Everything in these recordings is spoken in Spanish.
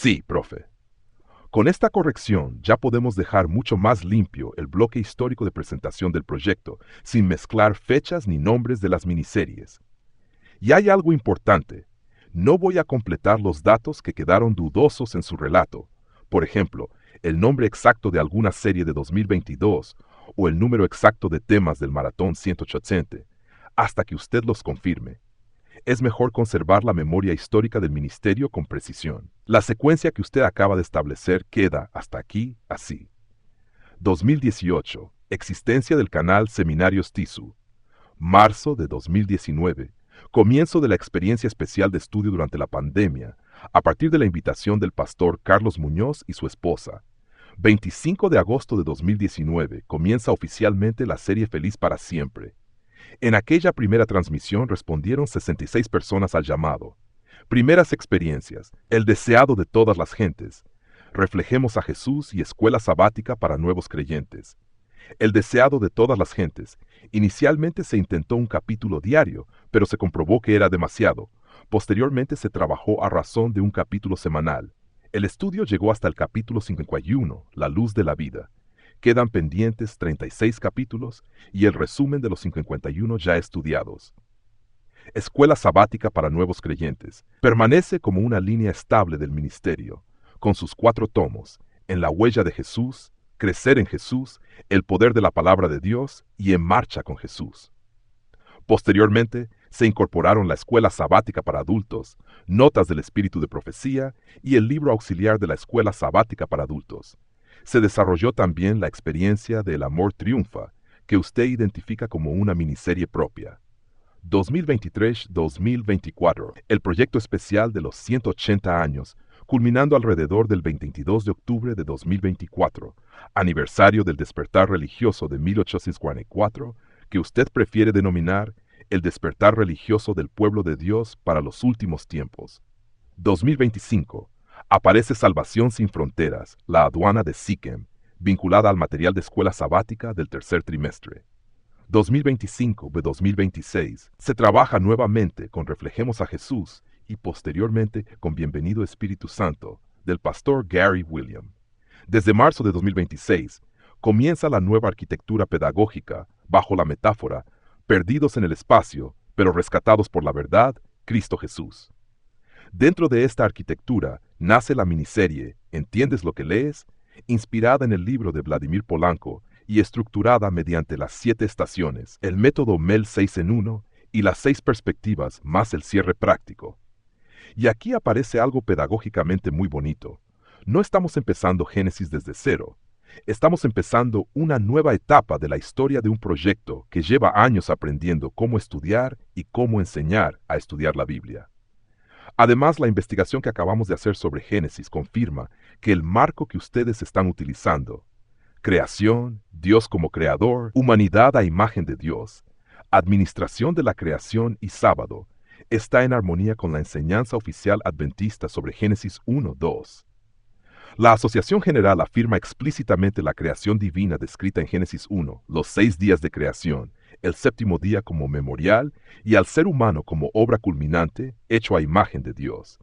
Sí, profe. Con esta corrección ya podemos dejar mucho más limpio el bloque histórico de presentación del proyecto, sin mezclar fechas ni nombres de las miniseries. Y hay algo importante. No voy a completar los datos que quedaron dudosos en su relato. Por ejemplo, el nombre exacto de alguna serie de 2022 o el número exacto de temas del Maratón 180, hasta que usted los confirme. Es mejor conservar la memoria histórica del ministerio con precisión. La secuencia que usted acaba de establecer queda hasta aquí así. 2018. Existencia del canal Seminarios TISU. Marzo de 2019. Comienzo de la experiencia especial de estudio durante la pandemia, a partir de la invitación del pastor Carlos Muñoz y su esposa. 25 de agosto de 2019 comienza oficialmente la serie Feliz para Siempre. En aquella primera transmisión respondieron 66 personas al llamado. Primeras experiencias, el deseado de todas las gentes. Reflejemos a Jesús y escuela sabática para nuevos creyentes. El deseado de todas las gentes. Inicialmente se intentó un capítulo diario, pero se comprobó que era demasiado. Posteriormente se trabajó a razón de un capítulo semanal. El estudio llegó hasta el capítulo 51, La luz de la vida. Quedan pendientes 36 capítulos y el resumen de los 51 ya estudiados. Escuela sabática para nuevos creyentes. Permanece como una línea estable del ministerio, con sus 4 tomos, En la huella de Jesús, Crecer en Jesús, El poder de la palabra de Dios y En marcha con Jesús. Posteriormente, se incorporaron la Escuela Sabática para Adultos, Notas del Espíritu de Profecía y el libro auxiliar de la Escuela Sabática para Adultos. Se desarrolló también la experiencia de El Amor Triunfa, que usted identifica como una miniserie propia. 2023-2024, el proyecto especial de los 180 años, culminando alrededor del 22 de octubre de 2024, aniversario del despertar religioso de 1844, que usted prefiere denominar el despertar religioso del pueblo de Dios para los últimos tiempos. 2025. Aparece Salvación sin Fronteras, la aduana de Siquem, vinculada al material de escuela sabática del tercer trimestre. 2025-2026. Se trabaja nuevamente con Reflejemos a Jesús y posteriormente con Bienvenido Espíritu Santo, del pastor Gary William. Desde marzo de 2026, comienza la nueva arquitectura pedagógica bajo la metáfora Perdidos en el espacio, pero rescatados por la verdad, Cristo Jesús. Dentro de esta arquitectura nace la miniserie ¿Entiendes lo que lees?, inspirada en el libro de Vladimir Polanco y estructurada mediante las 7 estaciones, el método MEL 6 en 1 y las 6 perspectivas más el cierre práctico. Y aquí aparece algo pedagógicamente muy bonito. No estamos empezando Génesis desde cero. Estamos empezando una nueva etapa de la historia de un proyecto que lleva años aprendiendo cómo estudiar y cómo enseñar a estudiar la Biblia. Además, la investigación que acabamos de hacer sobre Génesis confirma que el marco que ustedes están utilizando, creación, Dios como creador, humanidad a imagen de Dios, administración de la creación y sábado, está en armonía con la enseñanza oficial adventista sobre Génesis 1:2. La Asociación General afirma explícitamente la creación divina descrita en Génesis 1, los 6 días de creación, el séptimo día como memorial y al ser humano como obra culminante, hecho a imagen de Dios.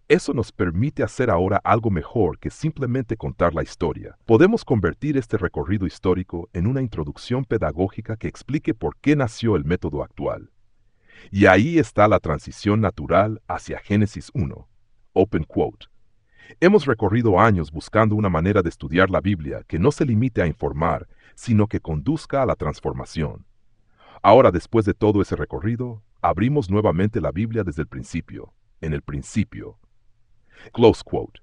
Eso nos permite hacer ahora algo mejor que simplemente contar la historia. Podemos convertir este recorrido histórico en una introducción pedagógica que explique por qué nació el método actual. Y ahí está la transición natural hacia Génesis 1. Open quote. Hemos recorrido años buscando una manera de estudiar la Biblia que no se limite a informar, sino que conduzca a la transformación. Ahora, después de todo ese recorrido, abrimos nuevamente la Biblia desde el principio, en el principio. Close quote.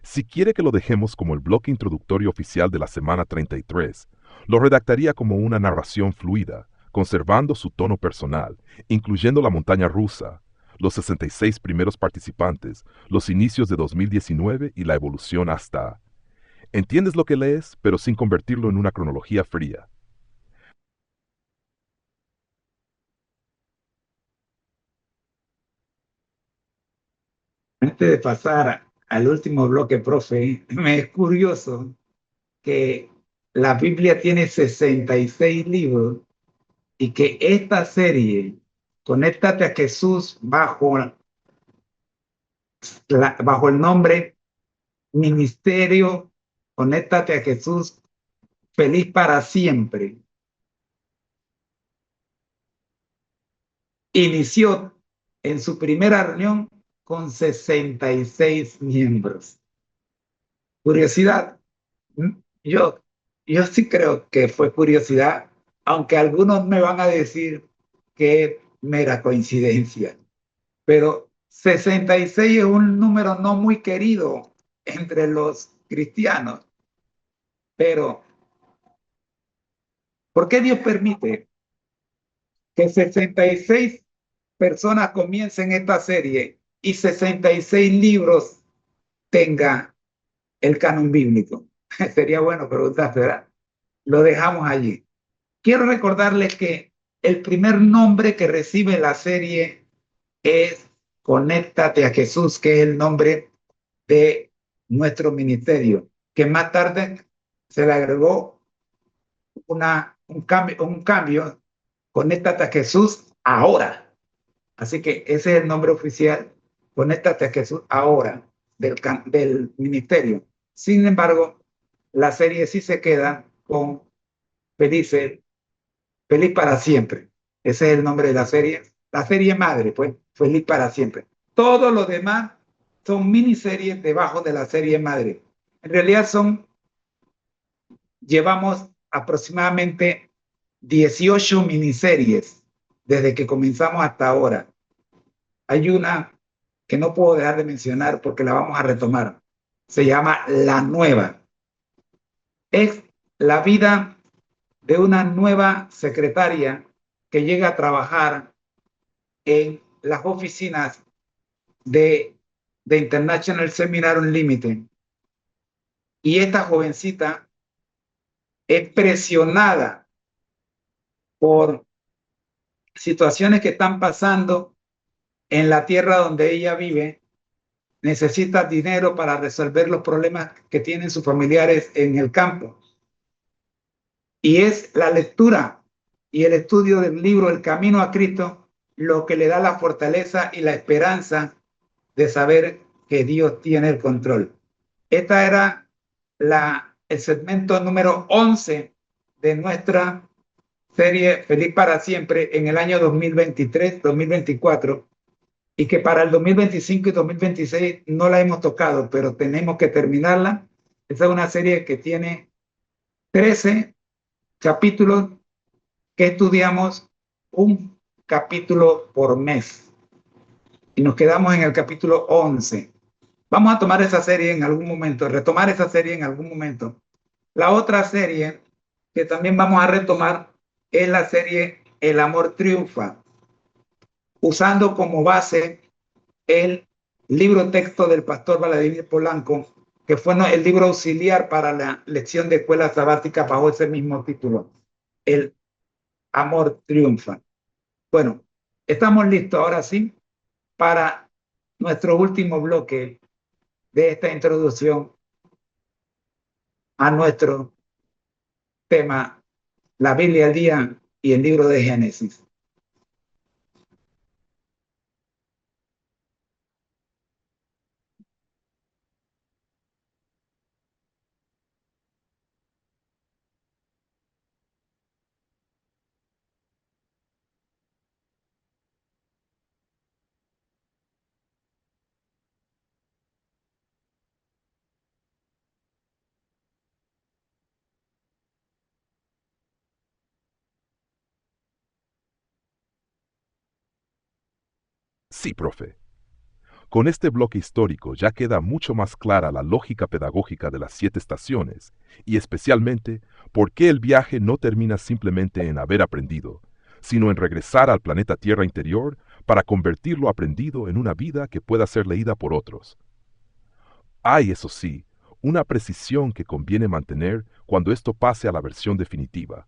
Si quiere que lo dejemos como el bloque introductorio oficial de la semana 33, lo redactaría como una narración fluida, conservando su tono personal, incluyendo la montaña rusa, los 66 primeros participantes, los inicios de 2019 y la evolución hasta... Entiendes lo que lees, pero sin convertirlo en una cronología fría. Antes de pasar al último bloque, profe, me es curioso que la Biblia tiene 66 libros y que esta serie, Conéctate a Jesús, bajo, bajo el nombre Ministerio Conéctate a Jesús, feliz para siempre. Inició en su primera reunión con 66 miembros. Curiosidad, yo, yo sí creo que fue curiosidad, aunque algunos me van a decir que es mera coincidencia, pero 66 es un número no muy querido entre los cristianos. Pero, ¿por qué Dios permite que 66 personas comiencen esta serie y 66 libros tenga el canon bíblico? Sería bueno preguntarse, ¿verdad? Lo dejamos allí. Quiero recordarles que el primer nombre que recibe la serie es Conéctate a Jesús, que es el nombre de nuestro ministerio, que más tarde se le agregó un cambio, Conéctate a Jesús ahora. Así que ese es el nombre oficial, Conéctate a Jesús ahora, del ministerio. Sin embargo, la serie sí se queda con Felices, Feliz para siempre. Ese es el nombre de la serie madre, pues, Feliz para siempre. Todo lo demás son miniseries debajo de la serie madre. En realidad llevamos aproximadamente 18 miniseries desde que comenzamos hasta ahora. Hay una que no puedo dejar de mencionar porque la vamos a retomar. Se llama La Nueva. Es la vida de una nueva secretaria que llega a trabajar en las oficinas de International Seminar Unlimited. Y esta jovencita es presionada por situaciones que están pasando en la tierra donde ella vive, necesita dinero para resolver los problemas que tienen sus familiares en el campo. Y es la lectura y el estudio del libro El Camino a Cristo lo que le da la fortaleza y la esperanza de saber que Dios tiene el control. Esta era el segmento número 11 de nuestra serie Feliz para Siempre en el año 2023-2024 y que para el 2025 y 2026 no la hemos tocado, pero tenemos que terminarla. Esa es una serie que tiene 13 capítulos que estudiamos un capítulo por mes y nos quedamos en el capítulo 11. Vamos a tomar esa serie en algún momento, retomar esa serie en algún momento. La otra serie que también vamos a retomar es la serie El amor triunfa, usando como base el libro texto del pastor Vladimir Polanco, que fue el libro auxiliar para la lección de escuela sabática bajo ese mismo título, El amor triunfa. Bueno, estamos listos ahora sí para nuestro último bloque de esta introducción a nuestro tema, la Biblia al día y el libro de Génesis. Sí, profe. Con este bloque histórico ya queda mucho más clara la lógica pedagógica de las 7 estaciones y especialmente por qué el viaje no termina simplemente en haber aprendido, sino en regresar al planeta Tierra interior para convertir lo aprendido en una vida que pueda ser leída por otros. Hay, eso sí, una precisión que conviene mantener cuando esto pase a la versión definitiva.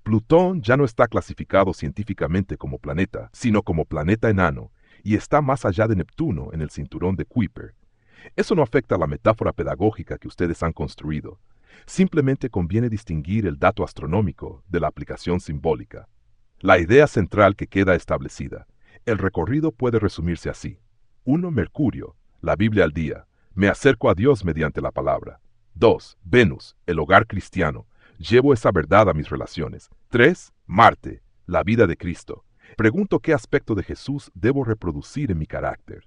Plutón ya no está clasificado científicamente como planeta, sino como planeta enano, y está más allá de Neptuno en el cinturón de Kuiper. Eso no afecta a la metáfora pedagógica que ustedes han construido. Simplemente conviene distinguir el dato astronómico de la aplicación simbólica. La idea central que queda establecida. El recorrido puede resumirse así. 1. Mercurio, la Biblia al día. Me acerco a Dios mediante la palabra. 2. Venus, el hogar cristiano. Llevo esa verdad a mis relaciones. 3. Marte, la vida de Cristo. Pregunto qué aspecto de Jesús debo reproducir en mi carácter.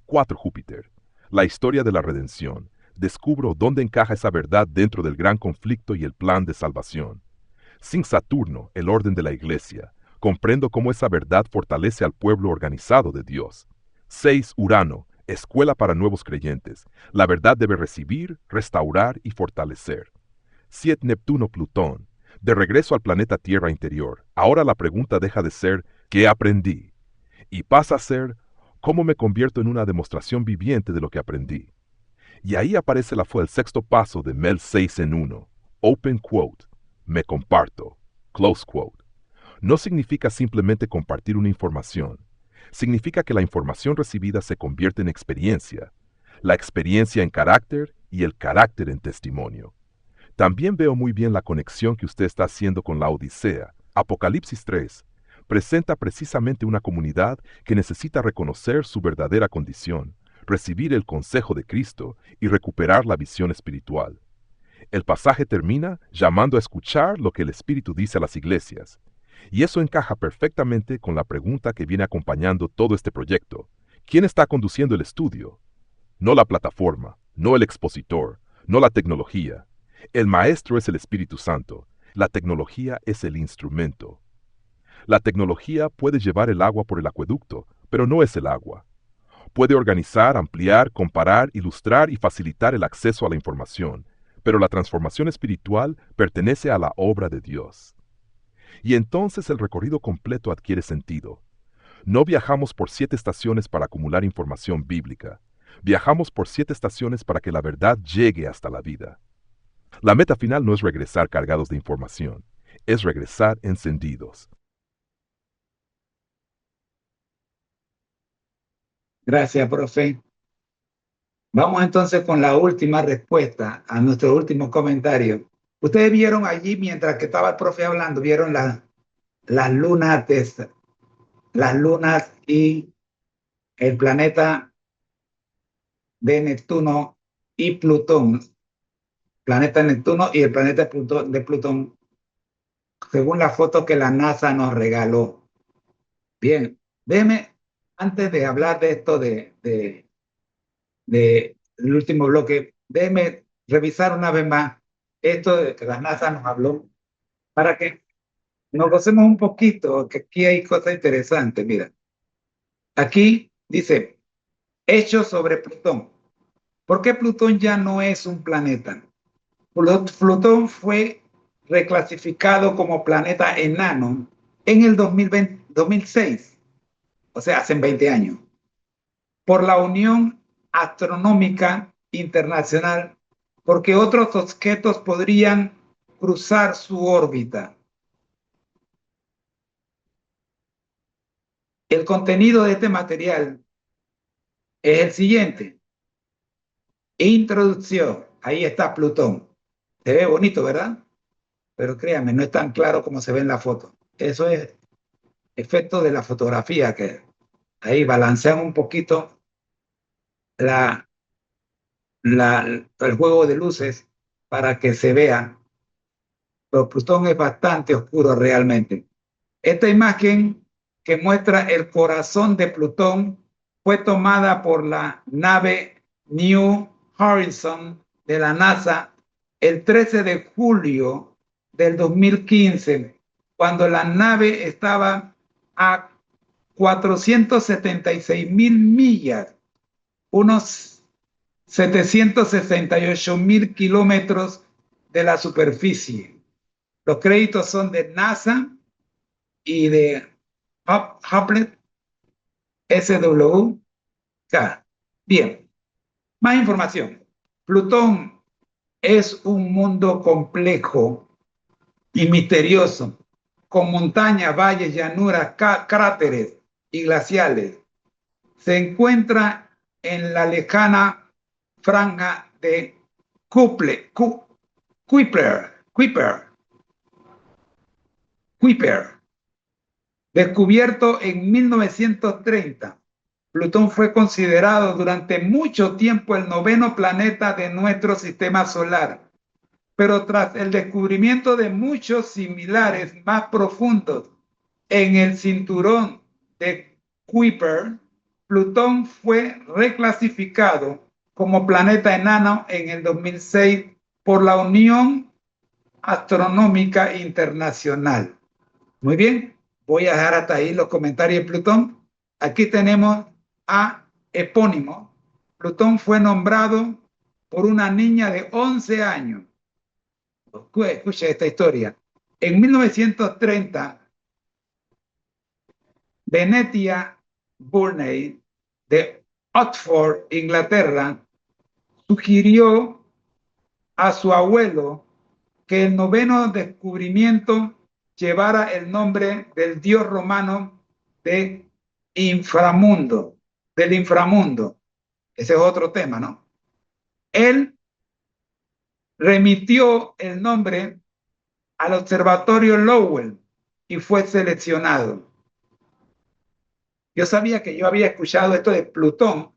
4. Júpiter, la historia de la redención. Descubro dónde encaja esa verdad dentro del gran conflicto y el plan de salvación. 5. Saturno, el orden de la iglesia. Comprendo cómo esa verdad fortalece al pueblo organizado de Dios. 6. Urano, escuela para nuevos creyentes. La verdad debe recibir, restaurar y fortalecer. 7. Neptuno, Plutón. De regreso al planeta Tierra interior, ahora la pregunta deja de ser ¿qué aprendí? Y pasa a ser ¿cómo me convierto en una demostración viviente de lo que aprendí? Y ahí aparece el sexto paso de Mel 6 en 1. Open quote. Me comparto. Close quote. No significa simplemente compartir una información. Significa que la información recibida se convierte en experiencia, la experiencia en carácter y el carácter en testimonio. También veo muy bien la conexión que usted está haciendo con la Odisea. Apocalipsis 3 presenta precisamente una comunidad que necesita reconocer su verdadera condición, recibir el consejo de Cristo y recuperar la visión espiritual. El pasaje termina llamando a escuchar lo que el Espíritu dice a las iglesias. Y eso encaja perfectamente con la pregunta que viene acompañando todo este proyecto. ¿Quién está conduciendo el estudio? No la plataforma, no el expositor, no la tecnología. El maestro es el Espíritu Santo. La tecnología es el instrumento. La tecnología puede llevar el agua por el acueducto, pero no es el agua. Puede organizar, ampliar, comparar, ilustrar y facilitar el acceso a la información, pero la transformación espiritual pertenece a la obra de Dios. Y entonces el recorrido completo adquiere sentido. No viajamos por 7 estaciones para acumular información bíblica. Viajamos por 7 estaciones para que la verdad llegue hasta la vida. La meta final no es regresar cargados de información, es regresar encendidos. Gracias, profe. Vamos entonces con la última respuesta a nuestro último comentario. Ustedes vieron allí, mientras que estaba el profe hablando, vieron las lunas, las lunas y el planeta de Neptuno y Plutón. Planeta Neptuno y el planeta de Plutón, según la foto que la NASA nos regaló. Bien, déjeme, antes de hablar de esto el último bloque, déjeme revisar una vez más esto de que la NASA nos habló para que nos gocemos un poquito, que aquí hay cosas interesantes. Mira, aquí dice, hechos sobre Plutón. ¿Por qué Plutón ya no es un planeta? Plutón fue reclasificado como planeta enano en el 2006, o sea, hace 20 años, por la Unión Astronómica Internacional, porque otros objetos podrían cruzar su órbita. El contenido de este material es el siguiente. Introducción. Ahí está Plutón. Se ve bonito, ¿verdad? Pero créanme, no es tan claro como se ve en la foto. Eso es efecto de la fotografía, que ahí balancean un poquito la, el juego de luces para que se vea. Pero Plutón es bastante oscuro realmente. Esta imagen que muestra el corazón de Plutón fue tomada por la nave New Horizon de la NASA el 13 de julio del 2015, cuando la nave estaba a 476.000 millas, unos 768.000 kilómetros de la superficie. Los créditos son de NASA y de Hubble SWK. Bien, más información. Plutón es un mundo complejo y misterioso, con montañas, valles, llanuras, cráteres y glaciales. Se encuentra en la lejana franja de Kuiper, descubierto en 1930. Plutón fue considerado durante mucho tiempo el noveno planeta de nuestro sistema solar, pero tras el descubrimiento de muchos similares más profundos en el cinturón de Kuiper, Plutón fue reclasificado como planeta enano en el 2006 por la Unión Astronómica Internacional. Muy bien, voy a dejar hasta ahí los comentarios de Plutón. Aquí tenemos a epónimo. Plutón fue nombrado por una niña de 11 años. Escucha esta historia. En 1930, Venetia Burney de Oxford, Inglaterra, sugirió a su abuelo que el noveno descubrimiento llevara el nombre del dios romano de inframundo, del inframundo. Ese es otro tema, ¿no? Él remitió el nombre al observatorio Lowell y fue seleccionado. Yo sabía que yo había escuchado esto de Plutón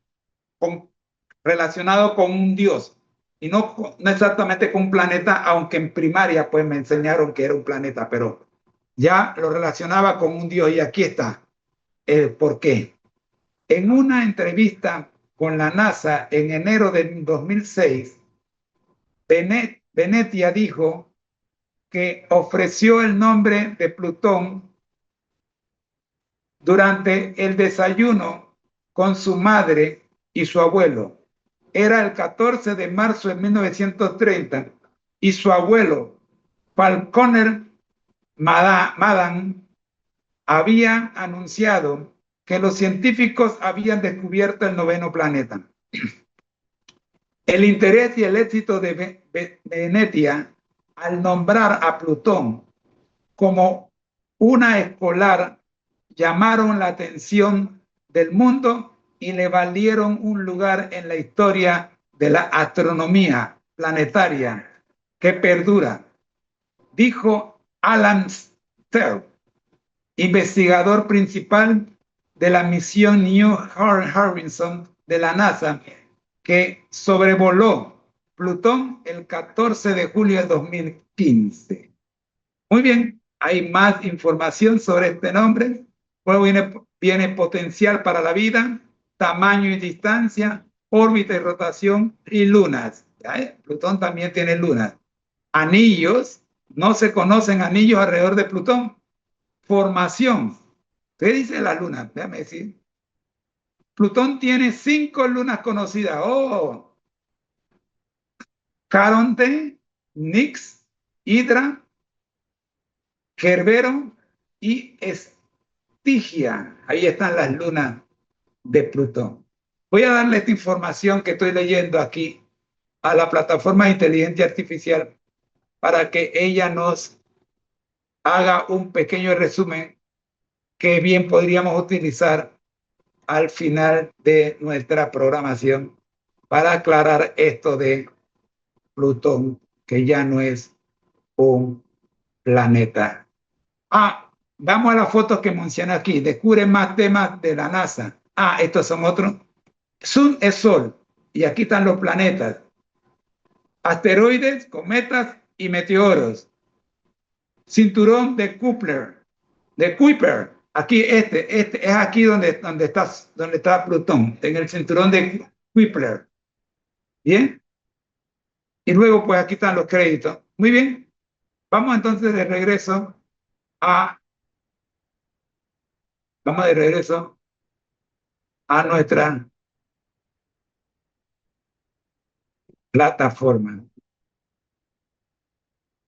relacionado con un dios y no exactamente con un planeta, aunque en primaria pues me enseñaron que era un planeta, pero ya lo relacionaba con un dios y aquí está el por qué. En una entrevista con la NASA en enero de 2006, Venetia dijo que ofreció el nombre de Plutón durante el desayuno con su madre y su abuelo. Era el 14 de marzo de 1930 y su abuelo, Falconer Madan, había anunciado que los científicos habían descubierto el noveno planeta. El interés y el éxito de Venetia al nombrar a Plutón como una escolar llamaron la atención del mundo y le valieron un lugar en la historia de la astronomía planetaria que perdura, dijo Alan Stern, investigador principal de la misión New Horizons de la NASA, que sobrevoló Plutón el 14 de julio de 2015. Muy bien, hay más información sobre este nombre. Luego viene potencial para la vida, tamaño y distancia, órbita y rotación y lunas. Plutón también tiene lunas. Anillos, no se conocen anillos alrededor de Plutón. Formación, ¿qué dice la luna? Déjame decir. Plutón tiene 5 lunas conocidas. Oh, Caronte, Nix, Hidra, Cerbero y Estigia. Ahí están las lunas de Plutón. Voy a darle esta información que estoy leyendo aquí a la plataforma de inteligencia artificial para que ella nos haga un pequeño resumen que bien podríamos utilizar al final de nuestra programación para aclarar esto de Plutón, que ya no es un planeta. Vamos a las fotos que menciona aquí. Descubre más temas de la NASA. Estos son otros. Sun es Sol. Y aquí están los planetas. Asteroides, cometas y meteoros. Cinturón de Kuiper. Aquí este es aquí donde está Plutón, en el cinturón de Kuiper. Bien. Y luego pues aquí están los créditos. Muy bien. Vamos entonces de regreso a nuestra plataforma.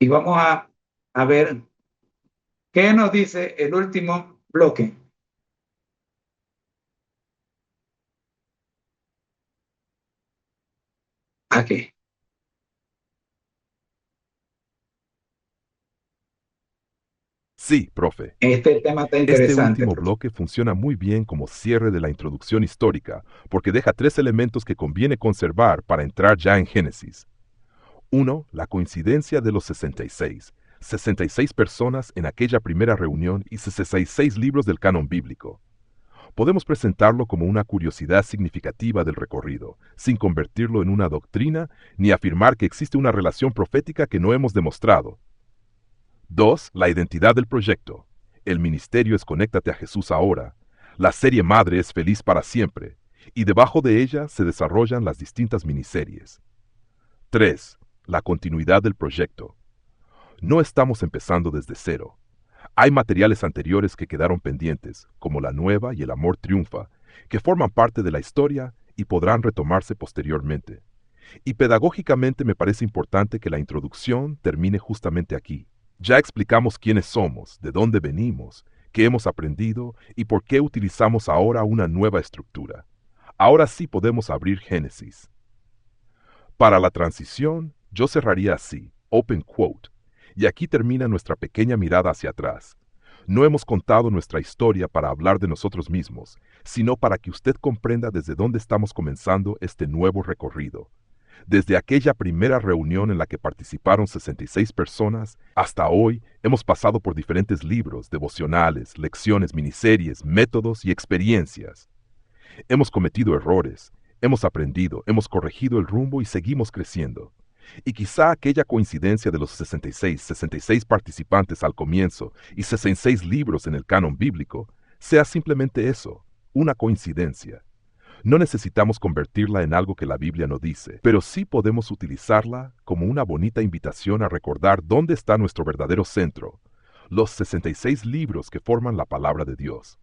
Y vamos a ver qué nos dice el último bloque. Aquí. Sí, profe. Este tema está Este interesante, último profe. bloque funciona muy bien como cierre de la introducción histórica, porque deja 3 elementos que conviene conservar para entrar ya en Génesis. 1. La coincidencia de los 66. 66 personas en aquella primera reunión y 66 libros del canon bíblico. Podemos presentarlo como una curiosidad significativa del recorrido, sin convertirlo en una doctrina ni afirmar que existe una relación profética que no hemos demostrado. 2. La identidad del proyecto. El ministerio es Conéctate a Jesús ahora. La serie madre es Feliz para siempre, y debajo de ella se desarrollan las distintas miniseries. 3. La continuidad del proyecto. No estamos empezando desde cero. Hay materiales anteriores que quedaron pendientes, como La Nueva y El Amor Triunfa, que forman parte de la historia y podrán retomarse posteriormente. Y pedagógicamente me parece importante que la introducción termine justamente aquí. Ya explicamos quiénes somos, de dónde venimos, qué hemos aprendido y por qué utilizamos ahora una nueva estructura. Ahora sí podemos abrir Génesis. Para la transición, yo cerraría así, open quote, y aquí termina nuestra pequeña mirada hacia atrás. No hemos contado nuestra historia para hablar de nosotros mismos, sino para que usted comprenda desde dónde estamos comenzando este nuevo recorrido. Desde aquella primera reunión en la que participaron 66 personas, hasta hoy hemos pasado por diferentes libros, devocionales, lecciones, miniseries, métodos y experiencias. Hemos cometido errores, hemos aprendido, hemos corregido el rumbo y seguimos creciendo. Y quizá aquella coincidencia de los 66 participantes al comienzo y 66 libros en el canon bíblico sea simplemente eso, una coincidencia. No necesitamos convertirla en algo que la Biblia no dice, pero sí podemos utilizarla como una bonita invitación a recordar dónde está nuestro verdadero centro, los 66 libros que forman la palabra de Dios.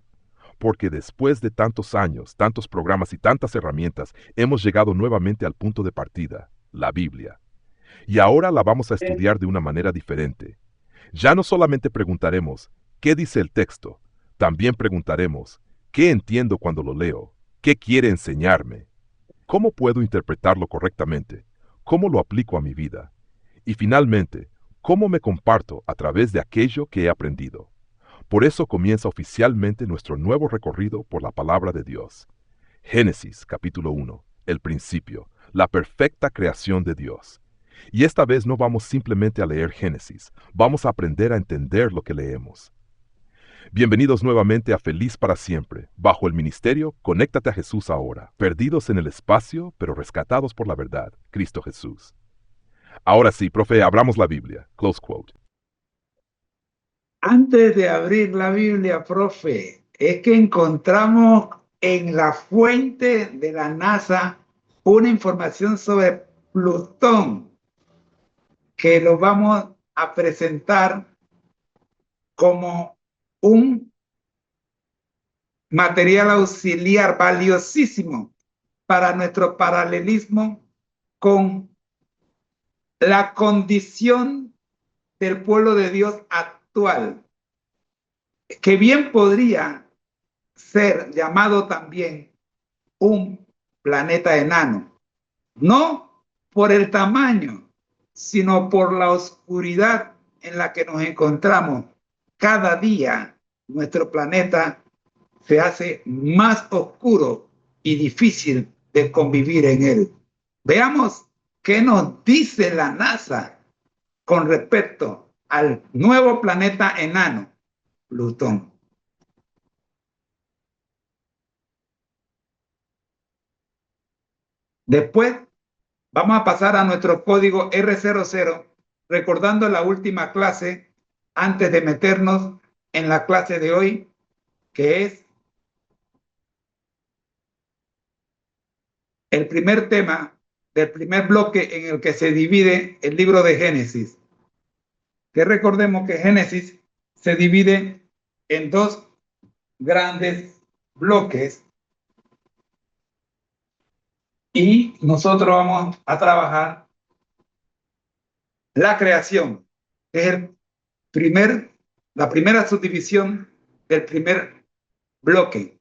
Porque después de tantos años, tantos programas y tantas herramientas, hemos llegado nuevamente al punto de partida, la Biblia. Y ahora la vamos a estudiar de una manera diferente. Ya no solamente preguntaremos, ¿qué dice el texto? También preguntaremos, ¿qué entiendo cuando lo leo? ¿Qué quiere enseñarme? ¿Cómo puedo interpretarlo correctamente? ¿Cómo lo aplico a mi vida? Y finalmente, ¿cómo me comparto a través de aquello que he aprendido? Por eso comienza oficialmente nuestro nuevo recorrido por la palabra de Dios. Génesis capítulo 1, el principio, la perfecta creación de Dios. Y esta vez no vamos simplemente a leer Génesis, vamos a aprender a entender lo que leemos. Bienvenidos nuevamente a Feliz para Siempre, bajo el ministerio Conéctate a Jesús ahora, perdidos en el espacio, pero rescatados por la verdad, Cristo Jesús. Ahora sí, profe, abramos la Biblia. Close quote. Antes de abrir la Biblia, profe, es que encontramos en la fuente de la NASA una información sobre Plutón que lo vamos a presentar como un material auxiliar valiosísimo para nuestro paralelismo con la condición del pueblo de Dios actual, que bien podría ser llamado también un planeta enano, no por el tamaño, sino por la oscuridad en la que nos encontramos. Cada día nuestro planeta se hace más oscuro y difícil de convivir en él. Veamos qué nos dice la NASA con respecto al nuevo planeta enano, Plutón. Después vamos a pasar a nuestro código R00, recordando la última clase antes de meternos en la clase de hoy, que es el primer tema del primer bloque en el que se divide el libro de Génesis. Que recordemos que Génesis se divide en dos grandes bloques y nosotros vamos a trabajar la creación, que es la primera subdivisión del primer bloque.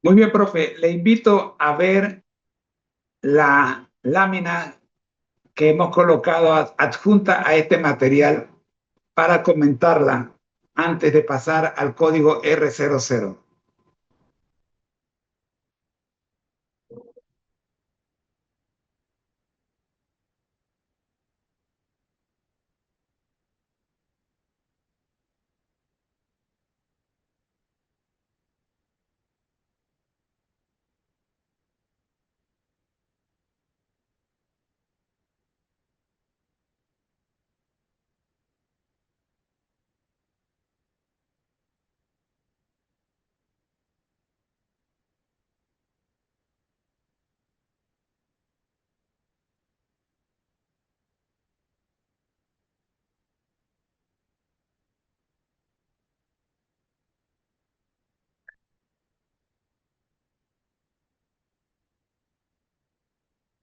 Muy bien, profe. Le invito a ver la lámina que hemos colocado adjunta a este material para comentarla antes de pasar al código R00.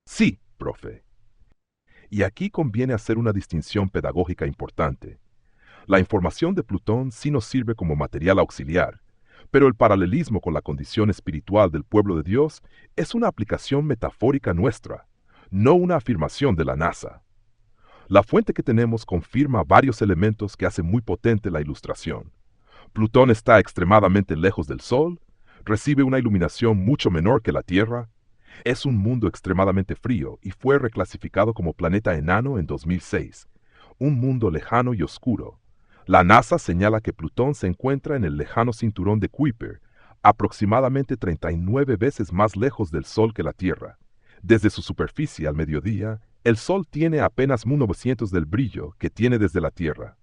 Sí, profe. Y aquí conviene hacer una distinción pedagógica importante. La información de Plutón sí nos sirve como material auxiliar, pero el paralelismo con la condición espiritual del pueblo de Dios es una aplicación metafórica nuestra, no una afirmación de la NASA. La fuente que tenemos confirma varios elementos que hacen muy potente la ilustración. Plutón está extremadamente lejos del Sol, recibe una iluminación mucho menor que la Tierra, es un mundo extremadamente frío y fue reclasificado como planeta enano en 2006, un mundo lejano y oscuro. La NASA señala que Plutón se encuentra en el lejano cinturón de Kuiper, aproximadamente 39 veces más lejos del Sol que la Tierra. Desde su superficie al mediodía, el Sol tiene apenas 1/900 del brillo que tiene desde la Tierra.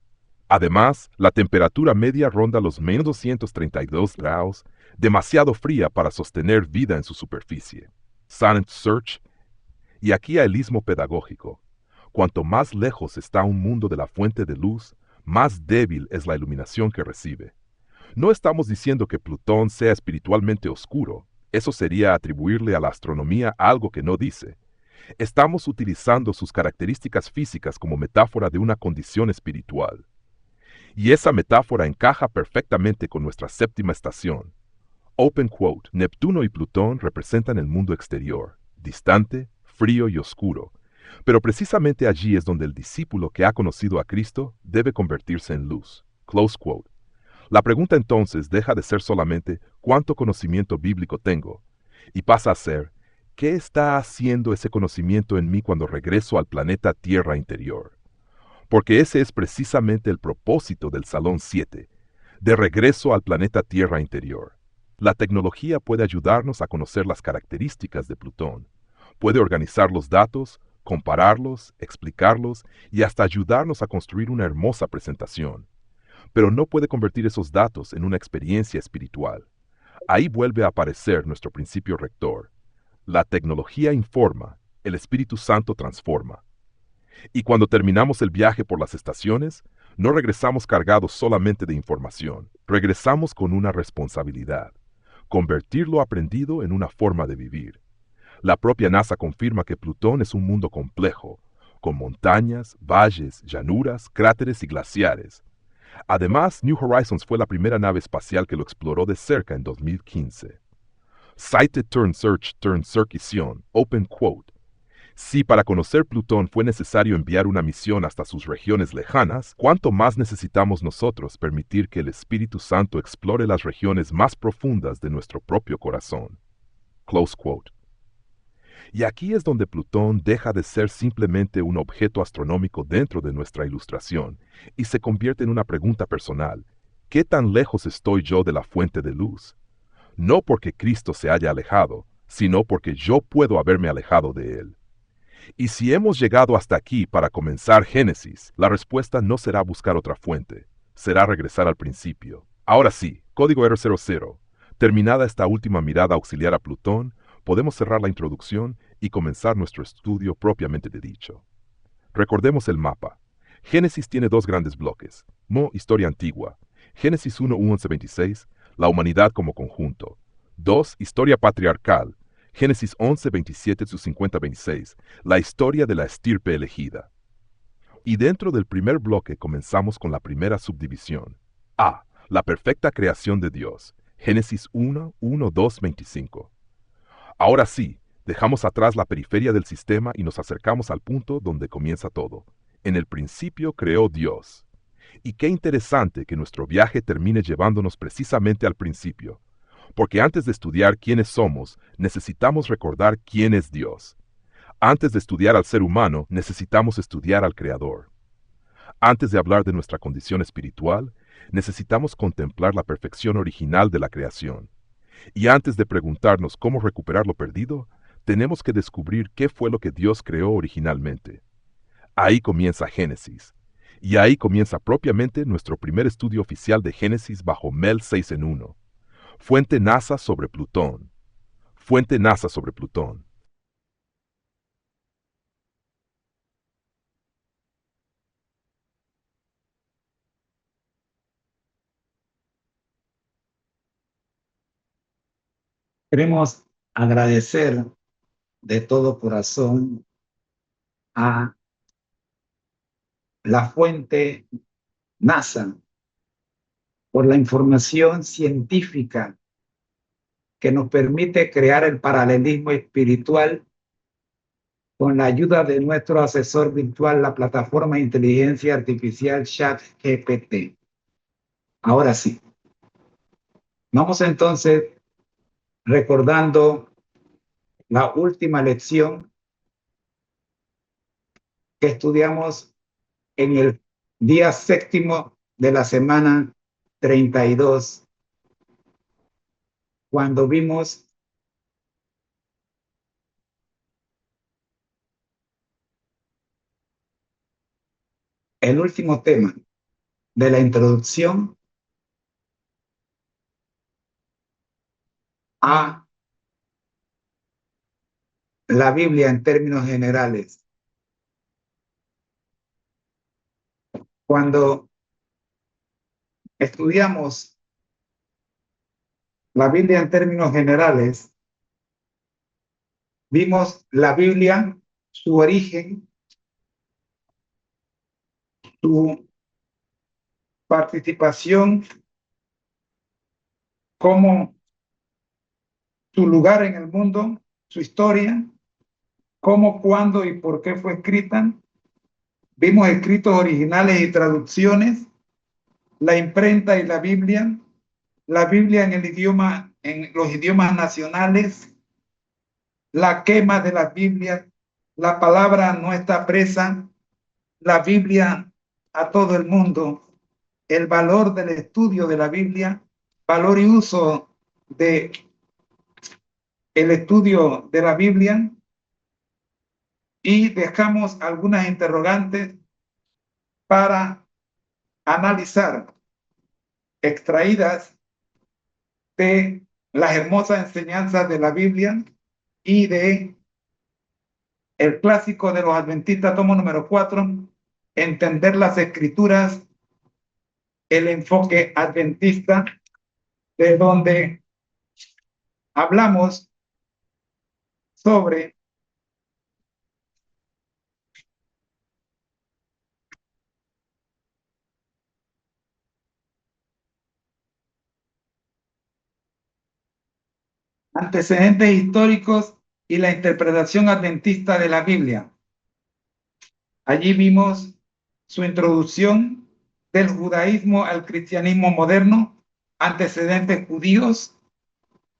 Además, la temperatura media ronda los -232 grados, demasiado fría para sostener vida en su superficie. Science Search. Y aquí el istmo pedagógico. Cuanto más lejos está un mundo de la fuente de luz, más débil es la iluminación que recibe. No estamos diciendo que Plutón sea espiritualmente oscuro, eso sería atribuirle a la astronomía algo que no dice. Estamos utilizando sus características físicas como metáfora de una condición espiritual. Y esa metáfora encaja perfectamente con nuestra séptima estación. Open quote, Neptuno y Plutón representan el mundo exterior, distante, frío y oscuro, pero precisamente allí es donde el discípulo que ha conocido a Cristo debe convertirse en luz. Close quote. La pregunta entonces deja de ser solamente ¿cuánto conocimiento bíblico tengo? Y pasa a ser ¿qué está haciendo ese conocimiento en mí cuando regreso al planeta Tierra interior? Porque ese es precisamente el propósito del Salón 7, de regreso al planeta Tierra interior. La tecnología puede ayudarnos a conocer las características de Plutón, puede organizar los datos, compararlos, explicarlos y hasta ayudarnos a construir una hermosa presentación. Pero no puede convertir esos datos en una experiencia espiritual. Ahí vuelve a aparecer nuestro principio rector. La tecnología informa, el Espíritu Santo transforma. Y cuando terminamos el viaje por las estaciones, no regresamos cargados solamente de información, regresamos con una responsabilidad, convertir lo aprendido en una forma de vivir. La propia NASA confirma que Plutón es un mundo complejo, con montañas, valles, llanuras, cráteres y glaciares. Además, New Horizons fue la primera nave espacial que lo exploró de cerca en 2015. Cited Turn Search Turn Circision, Open Quote. Si para conocer Plutón fue necesario enviar una misión hasta sus regiones lejanas, ¿cuánto más necesitamos nosotros permitir que el Espíritu Santo explore las regiones más profundas de nuestro propio corazón? Close quote. Y aquí es donde Plutón deja de ser simplemente un objeto astronómico dentro de nuestra ilustración y se convierte en una pregunta personal. ¿Qué tan lejos estoy yo de la fuente de luz? No porque Cristo se haya alejado, sino porque yo puedo haberme alejado de Él. Y si hemos llegado hasta aquí para comenzar Génesis, la respuesta no será buscar otra fuente, será regresar al principio. Ahora sí, código R00. Terminada esta última mirada auxiliar a Plutón, podemos cerrar la introducción y comenzar nuestro estudio propiamente dicho. Recordemos el mapa. Génesis tiene dos grandes bloques. Historia antigua. Génesis 1:11-26, la humanidad como conjunto. 2. Historia patriarcal. Génesis 11:27-50-26, la historia de la estirpe elegida. Y dentro del primer bloque comenzamos con la primera subdivisión. A. La perfecta creación de Dios. Génesis 2, 25. Ahora sí, dejamos atrás la periferia del sistema y nos acercamos al punto donde comienza todo. En el principio creó Dios. Y qué interesante que nuestro viaje termine llevándonos precisamente al principio, porque antes de estudiar quiénes somos, necesitamos recordar quién es Dios. Antes de estudiar al ser humano, necesitamos estudiar al Creador. Antes de hablar de nuestra condición espiritual, necesitamos contemplar la perfección original de la creación. Y antes de preguntarnos cómo recuperar lo perdido, tenemos que descubrir qué fue lo que Dios creó originalmente. Ahí comienza Génesis. Y ahí comienza propiamente nuestro primer estudio oficial de Génesis bajo Mel 6 en 1. Fuente NASA sobre Plutón. Fuente NASA sobre Plutón. Queremos agradecer de todo corazón a la fuente NASA por la información científica que nos permite crear el paralelismo espiritual con la ayuda de nuestro asesor virtual, la plataforma de inteligencia artificial ChatGPT. Ahora sí, vamos entonces recordando la última lección que estudiamos en el día séptimo de la semana 32, cuando vimos el último tema de la introducción a la Biblia en términos generales. Cuando estudiamos la Biblia en términos generales, vimos la Biblia, su origen, su participación, como su lugar en el mundo, su historia, cómo, cuándo y por qué fue escrita. Vimos escritos originales y traducciones, la imprenta y la Biblia en el idioma, en los idiomas nacionales, la quema de las Biblias, la palabra no está presa, la Biblia a todo el mundo, el valor del estudio de la Biblia, valor y uso de el estudio de la Biblia, y dejamos algunas interrogantes para analizar, extraídas de las hermosas enseñanzas de la Biblia y de el clásico de los adventistas, tomo número 4, entender las escrituras, el enfoque adventista, de donde hablamos sobre antecedentes históricos y la interpretación adventista de la Biblia. Allí vimos su introducción del judaísmo al cristianismo moderno, antecedentes judíos,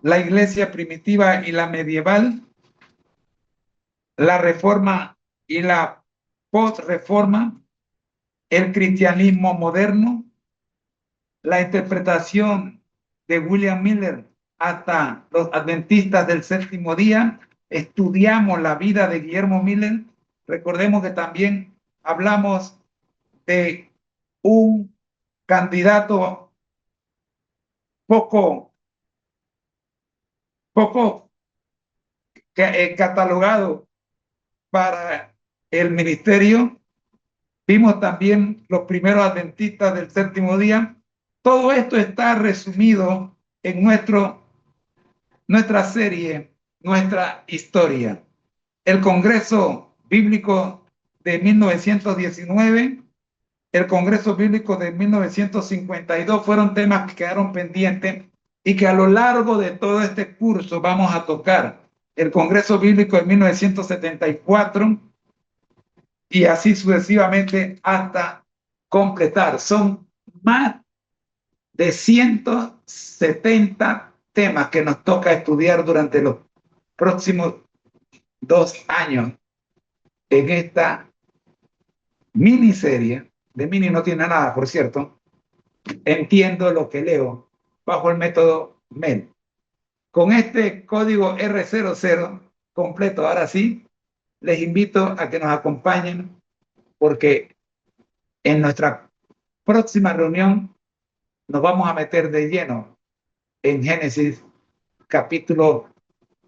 la iglesia primitiva y la medieval, la reforma y la post-reforma, el cristianismo moderno, la interpretación de William Miller hasta los adventistas del séptimo día. Estudiamos la vida de Guillermo Miller. Recordemos que también hablamos de un candidato poco catalogado para el ministerio. Vimos también los primeros adventistas del séptimo día. Todo esto está resumido en nuestra serie, nuestra historia. El Congreso Bíblico de 1919, el Congreso Bíblico de 1952 fueron temas que quedaron pendientes y que a lo largo de todo este curso vamos a tocar el Congreso Bíblico de 1974 y así sucesivamente hasta completar. Son más de 170 temas que nos toca estudiar durante los próximos 2 años en esta miniserie. De mini no tiene nada, por cierto. Entiendo lo que leo bajo el método MEL. Con este código R00 completo, ahora sí, les invito a que nos acompañen porque en nuestra próxima reunión nos vamos a meter de lleno en Génesis capítulo,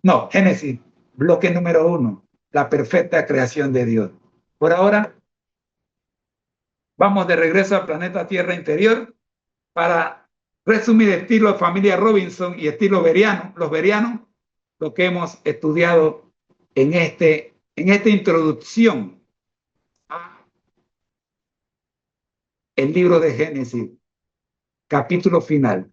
no, Génesis, bloque número 1, la perfecta creación de Dios. Por ahora, vamos de regreso al planeta Tierra interior para resumir estilo familia Robinson y estilo Veriano, los Verianos, lo que hemos estudiado en esta introducción a el libro de Génesis, capítulo final.